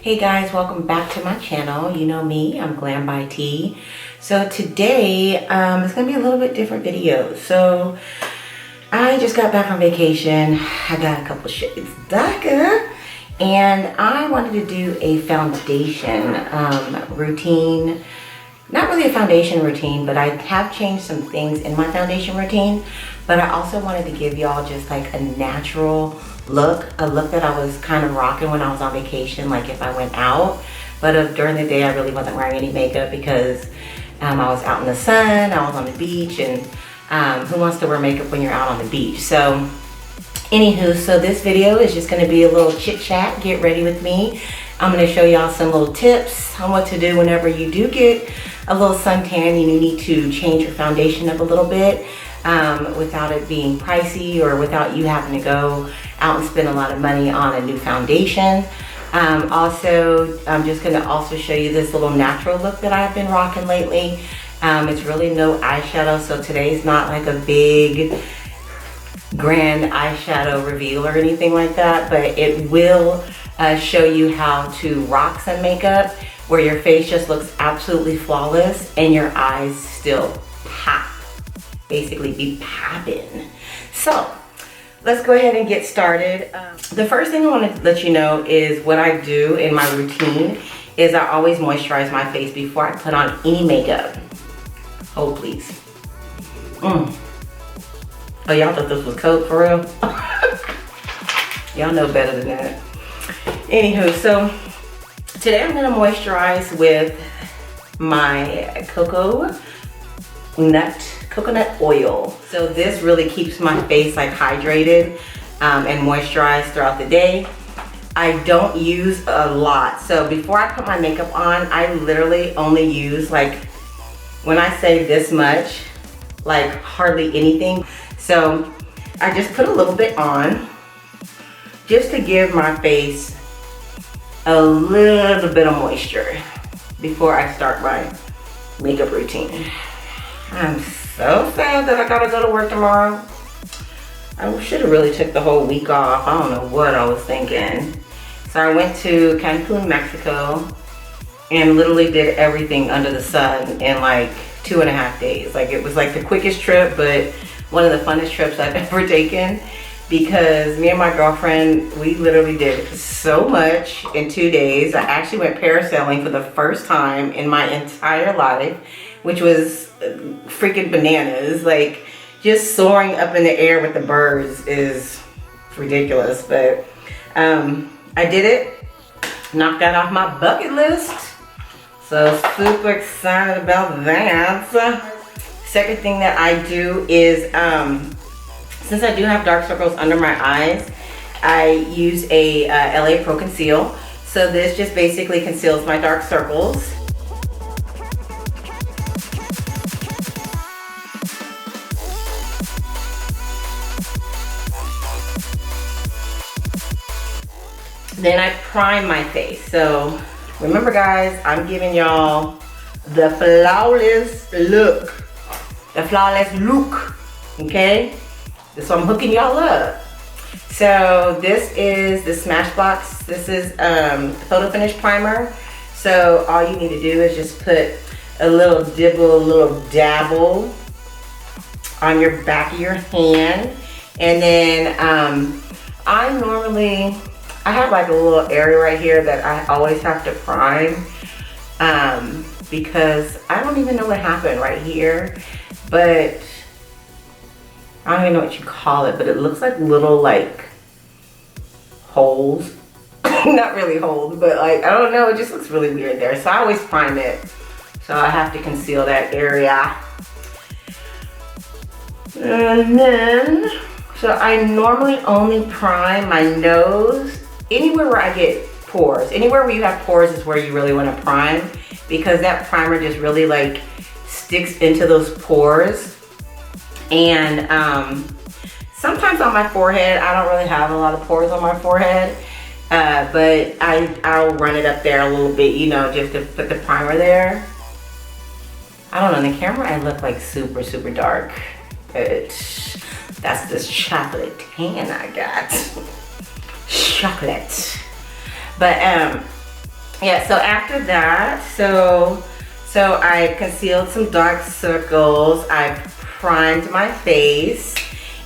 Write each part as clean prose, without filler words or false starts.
Hey guys, welcome back to my channel. You know me, I'm Glam by T. So today, it's gonna be a little bit different video. So I just got back from vacation. I got a couple shades darker and I wanted to do a foundation routine. Not really a foundation routine, but I have changed some things in my foundation routine. But I also wanted to give y'all just like a natural look, a look that I was kind of rocking when I was on vacation, like if I went out. But during the day, I really wasn't wearing any makeup because I was out in the sun, I was on the beach, and who wants to wear makeup when you're out on the beach? So anywho, so this video is just gonna be a little chit chat, get ready with me. I'm gonna show y'all some little tips on what to do whenever you do get a little suntan and you need to change your foundation up a little bit without it being pricey or without you having to go out and spend a lot of money on a new foundation. Also, I'm just gonna also show you this little natural look that I've been rocking lately. It's really no eyeshadow, so today's not like a big grand eyeshadow reveal or anything like that, but it will show you how to rock some makeup where your face just looks absolutely flawless and your eyes still pop, basically be popping. So let's go ahead and get started. The first thing I want to let you know is what I do in my routine is I always moisturize my face before I put on any makeup. Hold please. Oh, y'all thought this was Coke for real? Y'all know better than that. Anywho, so today I'm gonna moisturize with my coconut oil. So this really keeps my face like hydrated and moisturized throughout the day. I don't use a lot. So before I put my makeup on, I literally only use like, when I say this much, like hardly anything. So I just put a little bit on just to give my face a little bit of moisture before I start my makeup routine. I'm so sad that I gotta go to work tomorrow. I should have really took the whole week off. I don't know what I was thinking. So I went to Cancun, Mexico, and literally did everything under the sun in like 2.5 days. Like it was like the quickest trip, but one of the funnest trips I've ever taken because me and my girlfriend, we literally did so much in 2 days. I actually went parasailing for the first time in my entire life, which was freaking bananas. Like just soaring up in the air with the birds is ridiculous, but I did it, knocked that off my bucket list. So super excited about that. Second thing that I do is, since I do have dark circles under my eyes, I use a LA Pro Conceal. So this just basically conceals my dark circles. Then I prime my face. So remember guys, I'm giving y'all the flawless look. The flawless look, okay? So I'm hooking y'all up. So this is the Smashbox. This is Photo Finish Primer. So all you need to do is just put a little dibble, a little dabble on your back of your hand. And then I have like a little area right here that I always have to prime because I don't even know what happened right here, but I don't even know what you call it, but it looks like little like holes. Not really holes, but like, I don't know, it just looks really weird there. So I always prime it. So I have to conceal that area. And then, so I normally only prime my nose. Anywhere where I get pores, anywhere where you have pores is where you really want to prime because that primer just really like sticks into those pores. And sometimes on my forehead, I don't really have a lot of pores on my forehead, but I'll run it up there a little bit, you know, just to put the primer there. I don't know, in the camera I look like super, super dark, but that's this chocolate tan I got. Chocolate. But Yeah, so after that, so I concealed some dark circles. I primed my face.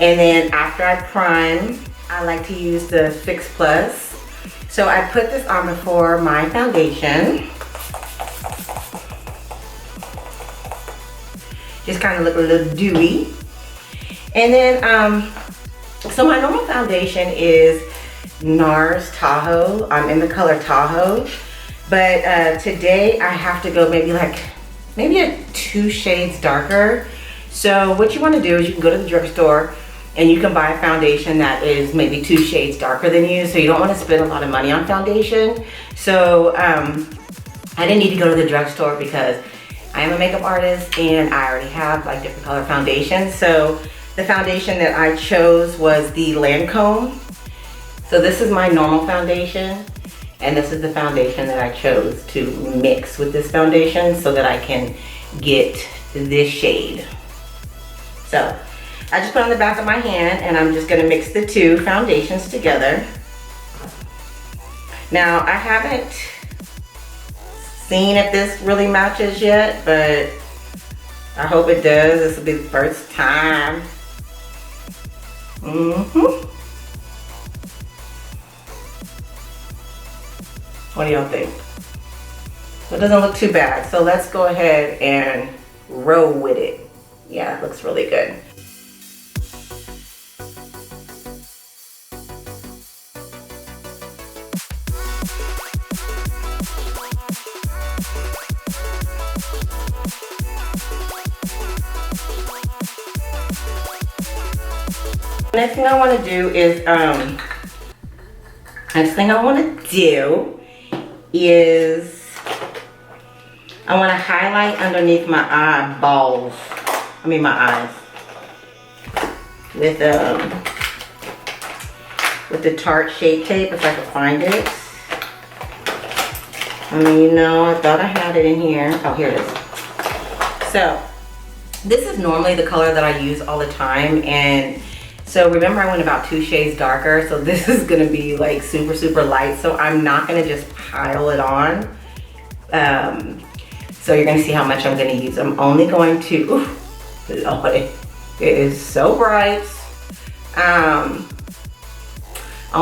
And then after I prime, I like to use the Fix Plus. So I put this on before my foundation. Just kind of look a little dewy. And then, so my normal foundation is NARS Tahoe. I'm in the color Tahoe. But today I have to go maybe a 2 shades darker. So what you want to do is you can go to the drugstore and you can buy a foundation that is maybe 2 shades darker than you. So you don't want to spend a lot of money on foundation. So I didn't need to go to the drugstore because I am a makeup artist and I already have like different color foundations. So the foundation that I chose was the Lancome. So this is my normal foundation. And this is the foundation that I chose to mix with this foundation so that I can get this shade. So I just put it on the back of my hand and I'm just gonna mix the 2 foundations together. Now I haven't seen if this really matches yet, but I hope it does. This will be the first time. What do y'all think? So it doesn't look too bad. So let's go ahead and roll with it. Yeah, it looks really good. Next thing I want to do is I want to highlight underneath my eyeballs. My eyes with the Tarte Shape Tape if I could find it. I thought I had it in here. Oh, here it is. So this is normally the color that I use all the time, and so remember I went about 2 shades darker, so this is gonna be like super, super light, so I'm not gonna just pile it on. So you're gonna see how much I'm gonna use. I'm only going to, ooh, Lord, it is so bright on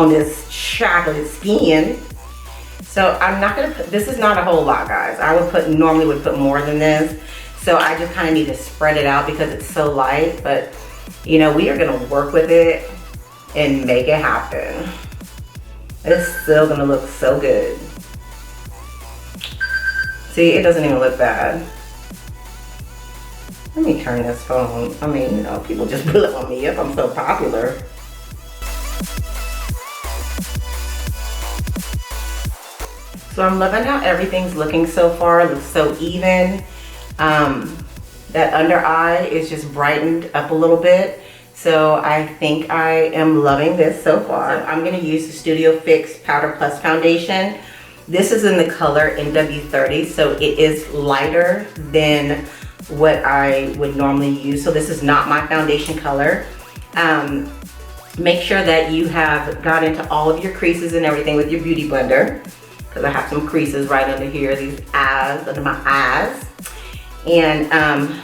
this chocolate skin. So I'm not gonna put, this is not a whole lot, guys. I normally would put more than this. So I just kind of need to spread it out because it's so light, but we are gonna work with it and make it happen. It's still gonna look so good. See, it doesn't even look bad. Let me turn this phone. People just blow me up. I'm so popular. So I'm loving how everything's looking so far. It looks so even. That under eye is just brightened up a little bit. So I think I am loving this so far. So I'm gonna use the Studio Fix Powder Plus Foundation. This is in the color NW30, so it is lighter than what I would normally use. So this is not my foundation color. Make sure that you have got into all of your creases and everything with your beauty blender, because I have some creases right under here, these eyes, under my eyes. And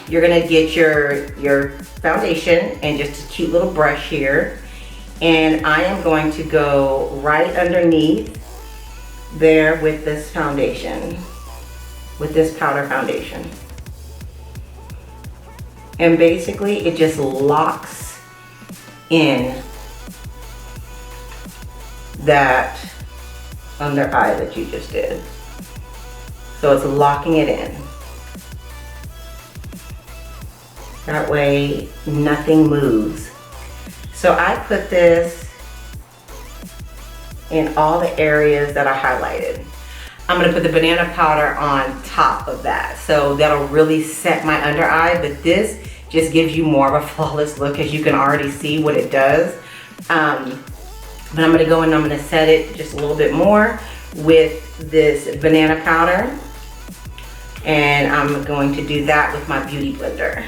you're gonna get your foundation and just a cute little brush here. And I am going to go right underneath there with this foundation, with this powder foundation. And basically it just locks in that under eye that you just did. So it's locking it in. That way nothing moves. So I put this in all the areas that I highlighted. I'm gonna put the banana powder on top of that. So that'll really set my under eye, but this just gives you more of a flawless look, as you can already see what it does. But I'm gonna go in and I'm gonna set it just a little bit more with this banana powder. And I'm going to do that with my beauty blender.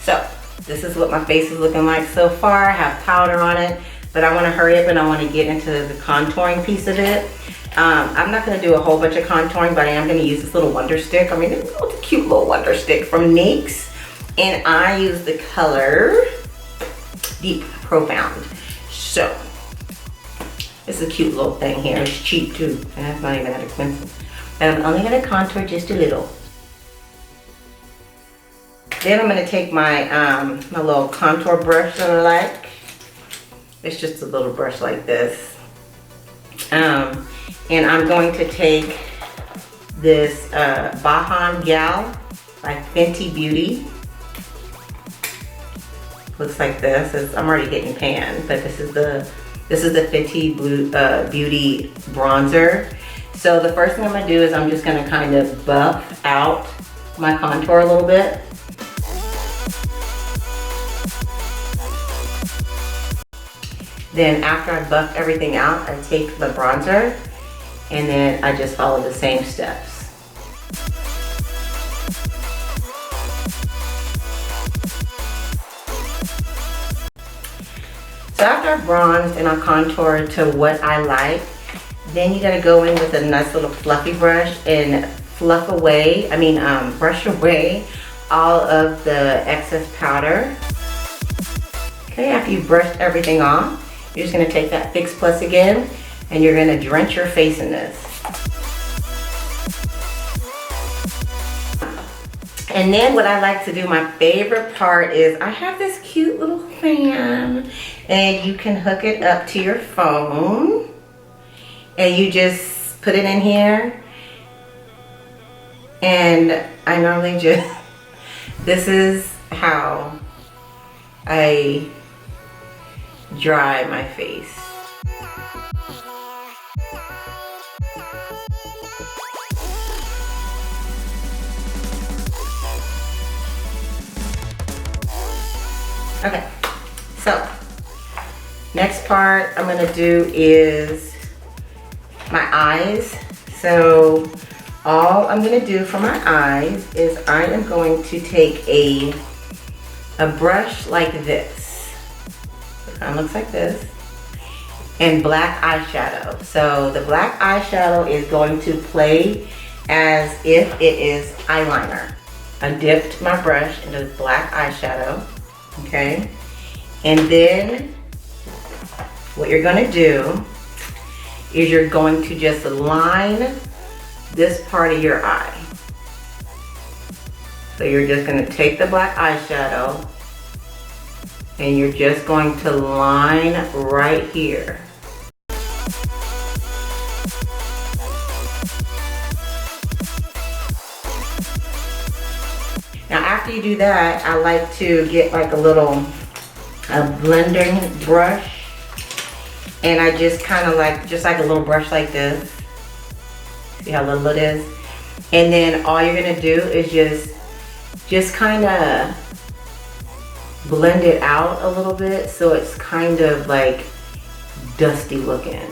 So This is what my face is looking like so far. I have powder on it, but I want to hurry up and I want to get into the contouring piece of it. I'm not going to do a whole bunch of contouring, but I am going to use this little Wonder Stick. I mean, it's a cute little Wonder Stick from NYX. And I use the color Deep Profound. So, it's a cute little thing here. It's cheap too, and it's not even that expensive. And I'm only going to contour just a little. Then I'm going to take my my little contour brush that I like. It's just a little brush like this. And I'm going to take this Bahan Gal by Fenty Beauty. Looks like this. I'm already getting pan, but this is the Fenty Beauty bronzer. So the first thing I'm gonna do is I'm just gonna kind of buff out my contour a little bit. Then after I buff everything out, I take the bronzer and then I just follow the same steps. So after I've bronzed and I've contoured to what I like, then you gotta go in with a nice little fluffy brush and brush away all of the excess powder. Okay, after you've brushed everything off, you're just gonna take that Fix Plus again and you're gonna drench your face in this. And then what I like to do, my favorite part is I have this cute little fan and you can hook it up to your phone and you just put it in here. And I normally just, this is how I dry my face. Okay, so next part I'm gonna do is my eyes. So all I'm gonna do for my eyes is I am going to take a brush like this. It kind of looks like this. And black eyeshadow. So the black eyeshadow is going to play as if it is eyeliner. I dipped my brush into black eyeshadow. Okay, and then what you're going to do is you're going to just line this part of your eye. So you're just going to take the black eyeshadow and you're just going to line right here. Now after you do that, I like to get like a blending brush and I just kind of like, just like a little brush like this. See how little it is? And then all you're gonna do is just kind of blend it out a little bit so it's kind of like dusty looking.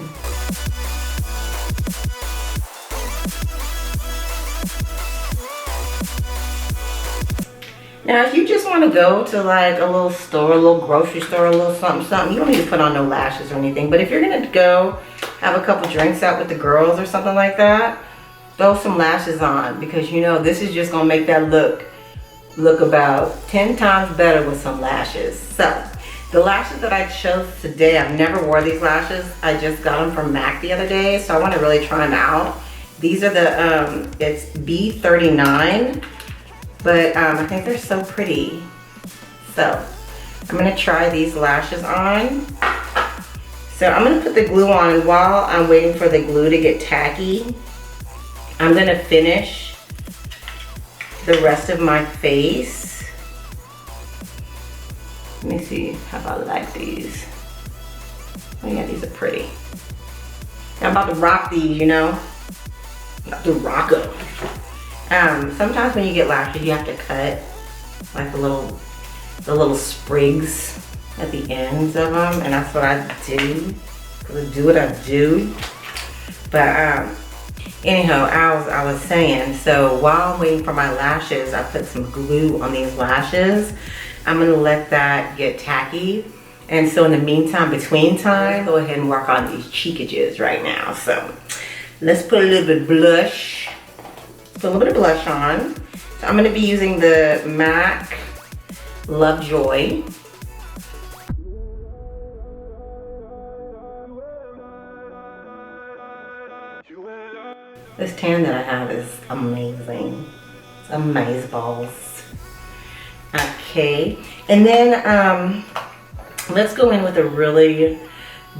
Now, if you just want to go to like a little store, a little grocery store, a little something, you don't need to put on no lashes or anything. But if you're going to go have a couple drinks out with the girls or something like that, throw some lashes on because you know this is just going to make that look about 10 times better with some lashes. So, the lashes that I chose today, I've never wore these lashes. I just got them from MAC the other day, so I want to really try them out. These are the, it's B39. But I think they're so pretty. So I'm gonna try these lashes on. So I'm gonna put the glue on, and while I'm waiting for the glue to get tacky, I'm gonna finish the rest of my face. Let me see how I like these. Oh yeah, these are pretty. I'm about to rock these, you know? I'm about to rock them. Sometimes when you get lashes, you have to cut like the little sprigs at the ends of them, and that's what I do. Cause I do what I do. But anyhow, I was saying, so while I'm waiting for my lashes, I put some glue on these lashes I'm gonna let that get tacky. And so in the meantime, between time, go ahead and work on these cheekages right now. So let's put a little bit of blush. Put a little bit of blush on. So I'm gonna be using the MAC Lovejoy. This tan that I have is amazing. It's amazeballs. Okay, and then let's go in with a really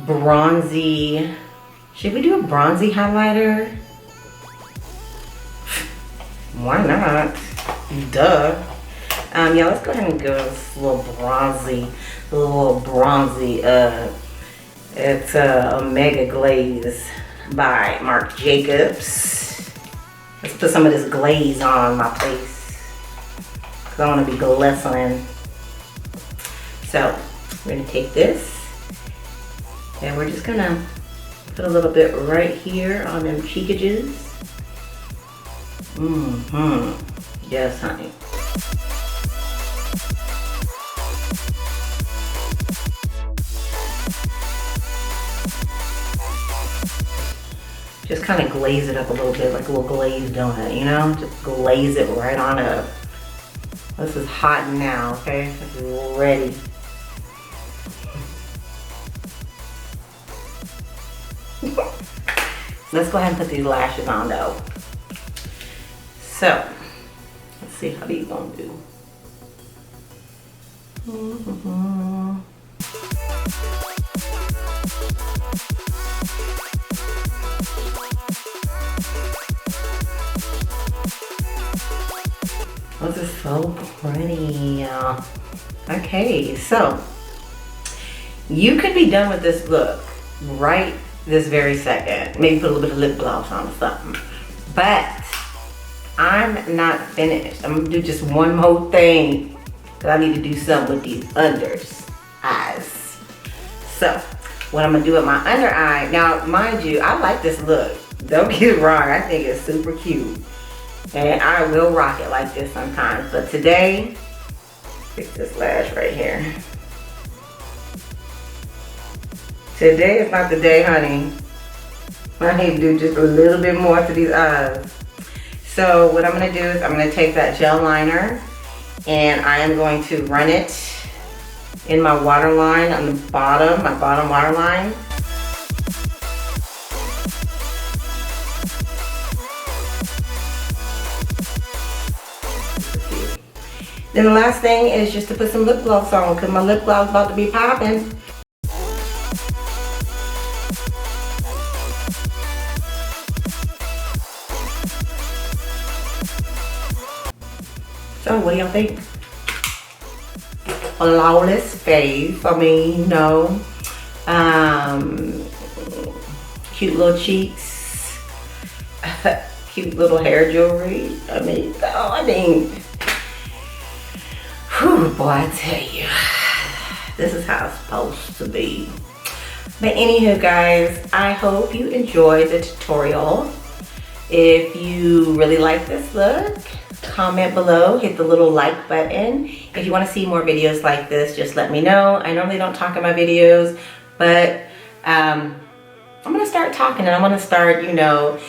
bronzy. Should we do a bronzy highlighter? Why not? Duh. Yeah, let's go ahead and go with this little bronzy. It's Omega Glaze by Marc Jacobs. Let's put some of this glaze on my face, because I want to be glistening. So we're going to take this and we're just going to put a little bit right here on them cheekages. Yes, honey. Just kind of glaze it up a little bit, like a little glazed donut, you know? Just glaze it right on up. This is hot now, okay? This is ready. Let's go ahead and put these lashes on though. So, let's see how these gonna do. This is so pretty. Okay, so you could be done with this look right this very second. Maybe put a little bit of lip gloss on or something. But I'm not finished. I'm gonna do just one more thing, because I need to do something with these eyes. So what I'm gonna do with my under eye, now mind you, I like this look. Don't get it wrong, I think it's super cute. And I will rock it like this sometimes. But today, fix this lash right here. Today is not the day, honey. I need to do just a little bit more to these eyes. So what I'm gonna do is I'm gonna take that gel liner and I am going to run it in my waterline on the bottom, my bottom waterline. Then the last thing is just to put some lip gloss on, because my lip gloss is about to be popping. So what do y'all think? A flawless face, I mean, you know. Cute little cheeks. Cute little hair jewelry. Whew, boy, I tell you, this is how it's supposed to be. But anywho, guys, I hope you enjoyed the tutorial. If you really like this look, comment below, hit the little like button. If you want to see more videos like this, just let me know. I normally don't talk in my videos, but I'm gonna start talking, and I'm gonna start, you know,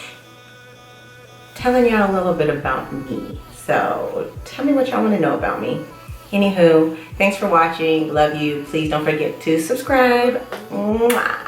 telling y'all a little bit about me. So tell me what y'all want to know about me. Anywho, thanks for watching. Love you. Please don't forget to subscribe. Mwah.